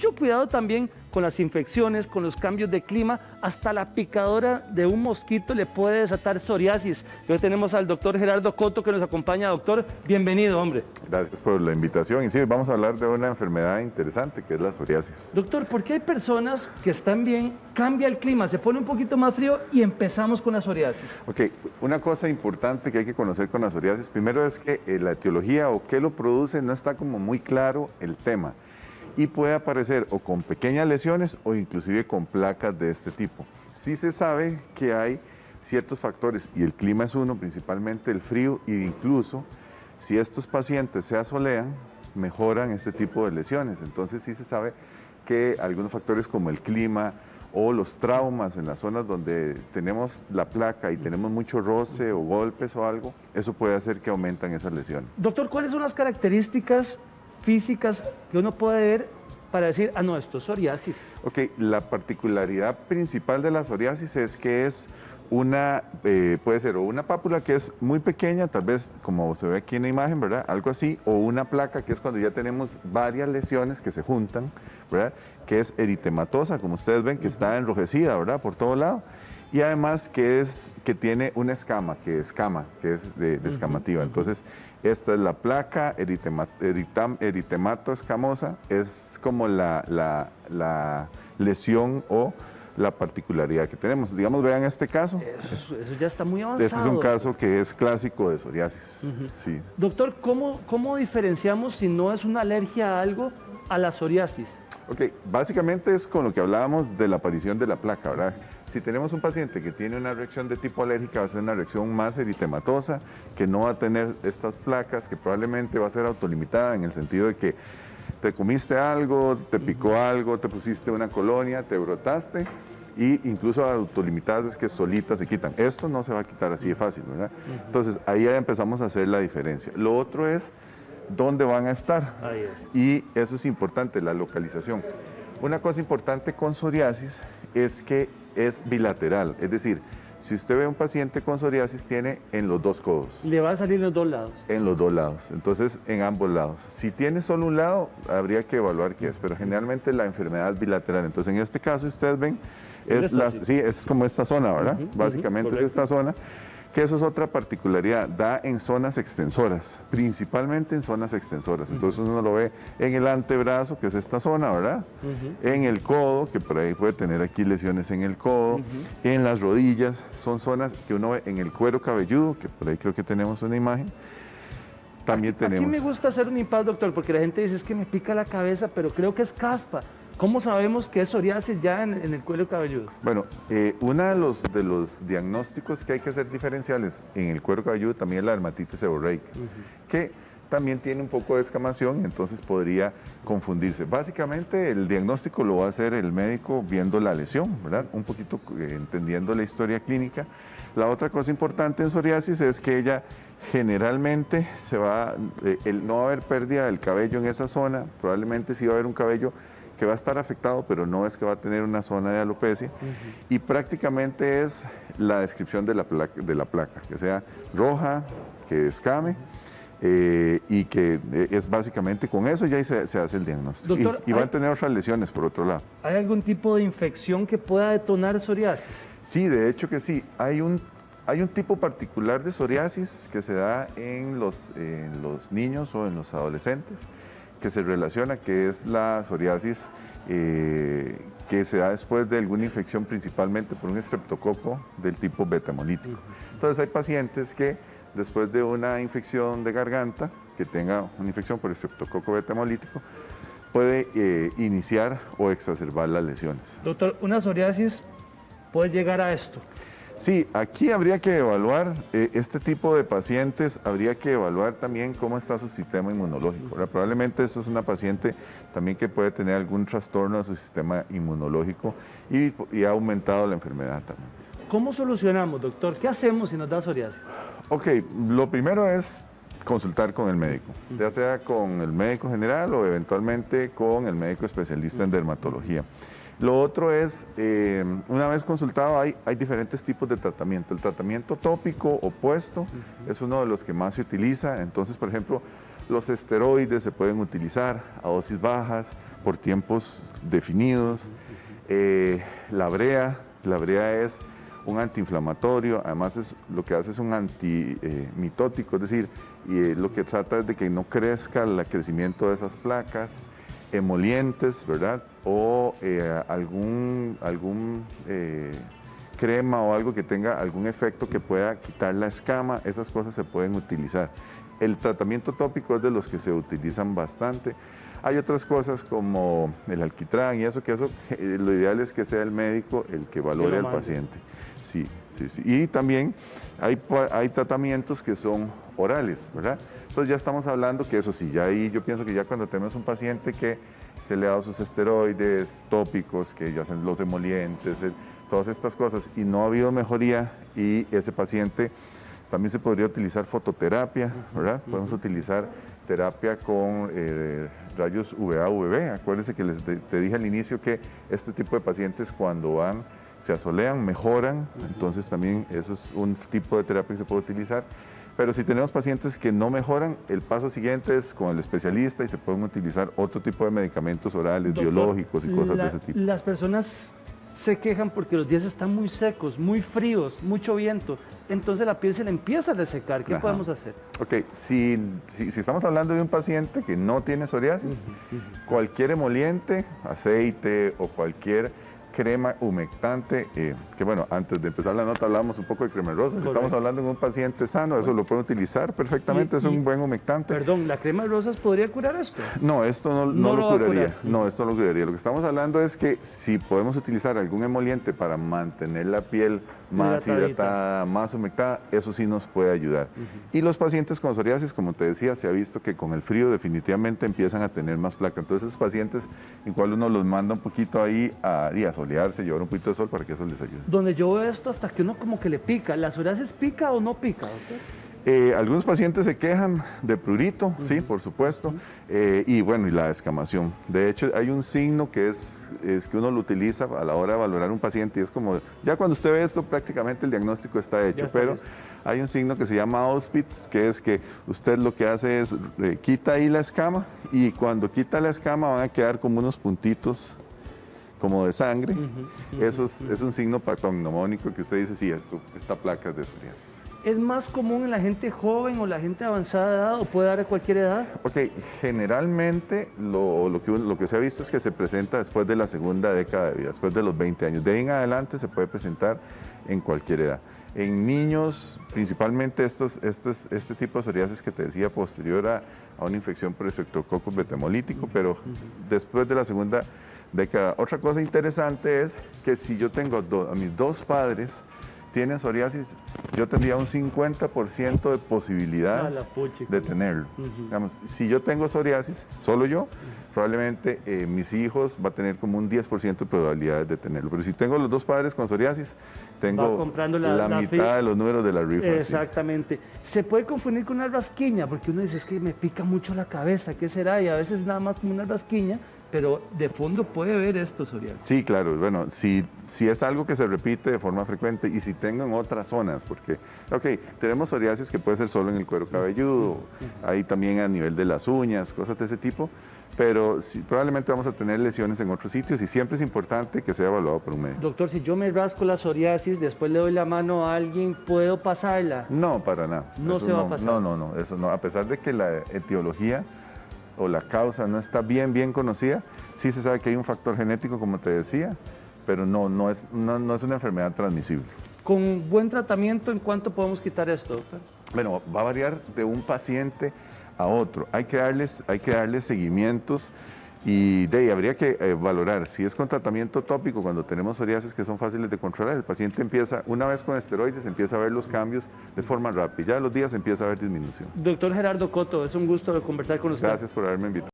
mucho cuidado también con las infecciones, con los cambios de clima, hasta la picadora de un mosquito le puede desatar psoriasis. Hoy tenemos al doctor Gerardo Coto que nos acompaña. Doctor, bienvenido, hombre. Gracias por la invitación. Y sí, vamos a hablar de una enfermedad interesante que es la psoriasis. Doctor, ¿por qué hay personas que están bien, cambia el clima, se pone un poquito más frío y empezamos con la psoriasis? Ok, una cosa importante que hay que conocer con la psoriasis, primero es que la etiología o qué lo produce no está como muy claro el tema. Y puede aparecer o con pequeñas lesiones o inclusive con placas de este tipo. Sí se sabe que hay ciertos factores y el clima es uno, principalmente el frío, e incluso si estos pacientes se asolean, mejoran este tipo de lesiones. Entonces sí se sabe que algunos factores como el clima o los traumas en las zonas donde tenemos la placa y tenemos mucho roce o golpes o algo, eso puede hacer que aumentan esas lesiones. Doctor, ¿cuáles son las características físicas que uno puede ver para decir, ah, no, esto es psoriasis? Ok, la particularidad principal de la psoriasis es que es una, puede ser o una pápula que es muy pequeña, tal vez como se ve aquí en la imagen, ¿verdad? Algo así, o una placa que es cuando ya tenemos varias lesiones que se juntan, ¿verdad? Que es eritematosa, como ustedes ven, que está enrojecida, ¿verdad? Por todo lado. Y además que tiene una escama, que es descamativa. Entonces, esta es la placa eritemato escamosa, es como la lesión o la particularidad que tenemos. Digamos, vean este caso. Eso ya está muy avanzado. Este es un caso que es clásico de psoriasis. Sí. Doctor, ¿cómo diferenciamos si no es una alergia a algo a la psoriasis? Ok, básicamente es con lo que hablábamos de la aparición de la placa, ¿verdad? Si tenemos un paciente que tiene una reacción de tipo alérgica, va a ser una reacción más eritematosa, que no va a tener estas placas, que probablemente va a ser autolimitada en el sentido de que te comiste algo, te picó algo, te pusiste una colonia, te brotaste, y incluso autolimitadas es que solitas se quitan. Esto no se va a quitar así de fácil, ¿verdad? Entonces ahí ya empezamos a hacer la diferencia. Lo otro es dónde van a estar. Y eso es importante, la localización. Una cosa importante con psoriasis es que es bilateral, es decir, si usted ve a un paciente con psoriasis, tiene en los dos codos. Le va a salir en los dos lados. En los dos lados, entonces en ambos lados. Si tiene solo un lado, habría que evaluar qué es, pero generalmente la enfermedad es bilateral. Entonces en este caso, ustedes ven, es como esta zona, ¿verdad? Básicamente es esta zona, que eso es otra particularidad, da en zonas extensoras, principalmente en zonas extensoras. Entonces uno lo ve en el antebrazo, que es esta zona, ¿verdad? En el codo, que por ahí puede tener aquí lesiones en el codo, en las rodillas, son zonas que uno ve en el cuero cabelludo, que por ahí creo que tenemos una imagen. También tenemos... Aquí me gusta hacer un impacto, doctor, porque la gente dice, es que me pica la cabeza, pero creo que es caspa. ¿Cómo sabemos que es psoriasis ya en el cuero cabelludo? Bueno, uno de los diagnósticos que hay que hacer diferenciales en el cuero cabelludo también es la dermatitis seborreica, que también tiene un poco de escamación, entonces podría confundirse. Básicamente el diagnóstico lo va a hacer el médico viendo la lesión, ¿verdad? Un poquito entendiendo la historia clínica. La otra cosa importante en psoriasis es que ella generalmente no va a haber pérdida del cabello en esa zona, probablemente sí va a haber un cabello que va a estar afectado, pero no es que va a tener una zona de alopecia, y prácticamente es la descripción de la placa, que sea roja, que escame, y que es básicamente con eso ya se hace el diagnóstico. Doctor, y van a tener otras lesiones por otro lado. ¿Hay algún tipo de infección que pueda detonar psoriasis? Sí, de hecho que sí. Hay un tipo particular de psoriasis que se da en los niños o en los adolescentes, que se relaciona, que es la psoriasis que se da después de alguna infección, principalmente por un estreptococo del tipo beta hemolítico. Entonces hay pacientes que después de una infección de garganta, que tenga una infección por estreptococo beta hemolítico, puede iniciar o exacerbar las lesiones. Doctor, ¿una psoriasis puede llegar a esto? Sí, aquí habría que evaluar, este tipo de pacientes, habría que evaluar también cómo está su sistema inmunológico. Probablemente eso es una paciente también que puede tener algún trastorno de su sistema inmunológico y ha aumentado la enfermedad también. ¿Cómo solucionamos, doctor? ¿Qué hacemos si nos da psoriasis? Ok, lo primero es consultar con el médico, ya sea con el médico general o eventualmente con el médico especialista en dermatología. Lo otro es, una vez consultado, hay diferentes tipos de tratamiento. El tratamiento tópico opuesto es uno de los que más se utiliza. Entonces, por ejemplo, Los esteroides se pueden utilizar a dosis bajas por tiempos definidos. La brea es un antiinflamatorio, además lo que hace es un antimitótico, es decir, lo que trata es de que no crezca el crecimiento de esas placas, emolientes, ¿verdad? O algún crema o algo que tenga algún efecto que pueda quitar la escama, esas cosas se pueden utilizar. El tratamiento tópico es de los que se utilizan bastante. Hay otras cosas como el alquitrán y eso lo ideal es que sea el médico el que valore al paciente. Sí. Y también hay tratamientos que son orales, ¿verdad? Entonces ya estamos hablando que eso sí, ya ahí yo pienso que ya cuando tenemos un paciente que se le ha dado sus esteroides tópicos, que ya son los emolientes, todas estas cosas, y no ha habido mejoría, y ese paciente también se podría utilizar fototerapia, ¿verdad? Podemos utilizar terapia con rayos UVA, UVB. Acuérdense que te dije al inicio que este tipo de pacientes cuando se asolean, mejoran, entonces también eso es un tipo de terapia que se puede utilizar. Pero si tenemos pacientes que no mejoran, el paso siguiente es con el especialista y se pueden utilizar otro tipo de medicamentos orales, doctor, biológicos y cosas de ese tipo. Las personas se quejan porque los días están muy secos, muy fríos, mucho viento, entonces la piel se le empieza a resecar. ¿Qué podemos hacer? Ok, si estamos hablando de un paciente que no tiene psoriasis, cualquier emoliente, aceite o cualquier crema humectante, que bueno, antes de empezar la nota hablábamos un poco de crema de rosas. Si estamos hablando de un paciente sano, eso lo pueden utilizar perfectamente, es un buen humectante. Perdón, ¿la crema de rosas podría curar esto? No, esto no lo curaría. No, esto no lo curaría. Lo que estamos hablando es que si podemos utilizar algún emoliente para mantener la piel más hidratada, más humectada, eso sí nos puede ayudar. Y los pacientes con psoriasis, como te decía, se ha visto que con el frío definitivamente empiezan a tener más placa. Entonces esos pacientes, igual uno los manda un poquito ahí a solearse, llevar un poquito de sol para que eso les ayude. Donde yo veo esto hasta que uno como que le pica. ¿La psoriasis pica o no pica, doctor? Algunos pacientes se quejan de prurito, sí, por supuesto, y bueno, y la descamación. De hecho, hay un signo que es que uno lo utiliza a la hora de valorar un paciente y es como, ya cuando usted ve esto, prácticamente el diagnóstico está hecho, pero hay un signo que se llama Auspitz, que es que usted lo que hace es quita ahí la escama y cuando quita la escama van a quedar como unos puntitos como de sangre. Eso es un signo patognomónico que usted dice, sí, esta placa es de psoriasis. ¿Es más común en la gente joven o la gente de avanzada edad o puede dar a cualquier edad? Ok, generalmente lo que se ha visto es que se presenta después de la segunda década de vida, después de los 20 años. De ahí en adelante se puede presentar en cualquier edad. En niños, principalmente este tipo de psoriasis que te decía posterior a una infección por Streptococcus beta-hemolítico, pero después de la segunda década. Otra cosa interesante es que si yo tengo a mis dos padres tienen psoriasis, yo tendría un 50% de posibilidades de tenerlo. Digamos, si yo tengo psoriasis, solo yo, probablemente mis hijos va a tener como un 10% de probabilidades de tenerlo. Pero si tengo los dos padres con psoriasis, tengo la mitad de los números de la rifa. Exactamente. ¿Sí? Se puede confundir con una rasquiña, porque uno dice, es que me pica mucho la cabeza, ¿qué será? Y a veces nada más como una rasquiña, pero de fondo puede haber esto, psoriasis. Sí, claro. Bueno, si es algo que se repite de forma frecuente y si tengo en otras zonas, porque, tenemos psoriasis que puede ser solo en el cuero cabelludo, hay también a nivel de las uñas, cosas de ese tipo, pero probablemente vamos a tener lesiones en otros sitios y siempre es importante que sea evaluado por un médico. Doctor, si yo me rasco la psoriasis, después le doy la mano a alguien, ¿puedo pasarla? No, para nada. No se va a pasar. No, eso no. A pesar de que la etiología o la causa no está bien conocida, sí se sabe que hay un factor genético, como te decía, pero no es una enfermedad transmisible. Con buen tratamiento, ¿en cuánto podemos quitar esto, doctor? Bueno, va a variar de un paciente a otro. Hay que darles seguimientos y habría que valorar. Si es con tratamiento tópico, cuando tenemos psoriasis que son fáciles de controlar, el paciente empieza, una vez con esteroides, empieza a ver los cambios de forma rápida. Ya a los días empieza a ver disminución. Doctor Gerardo Coto, es un gusto conversar con usted. Gracias por haberme invitado.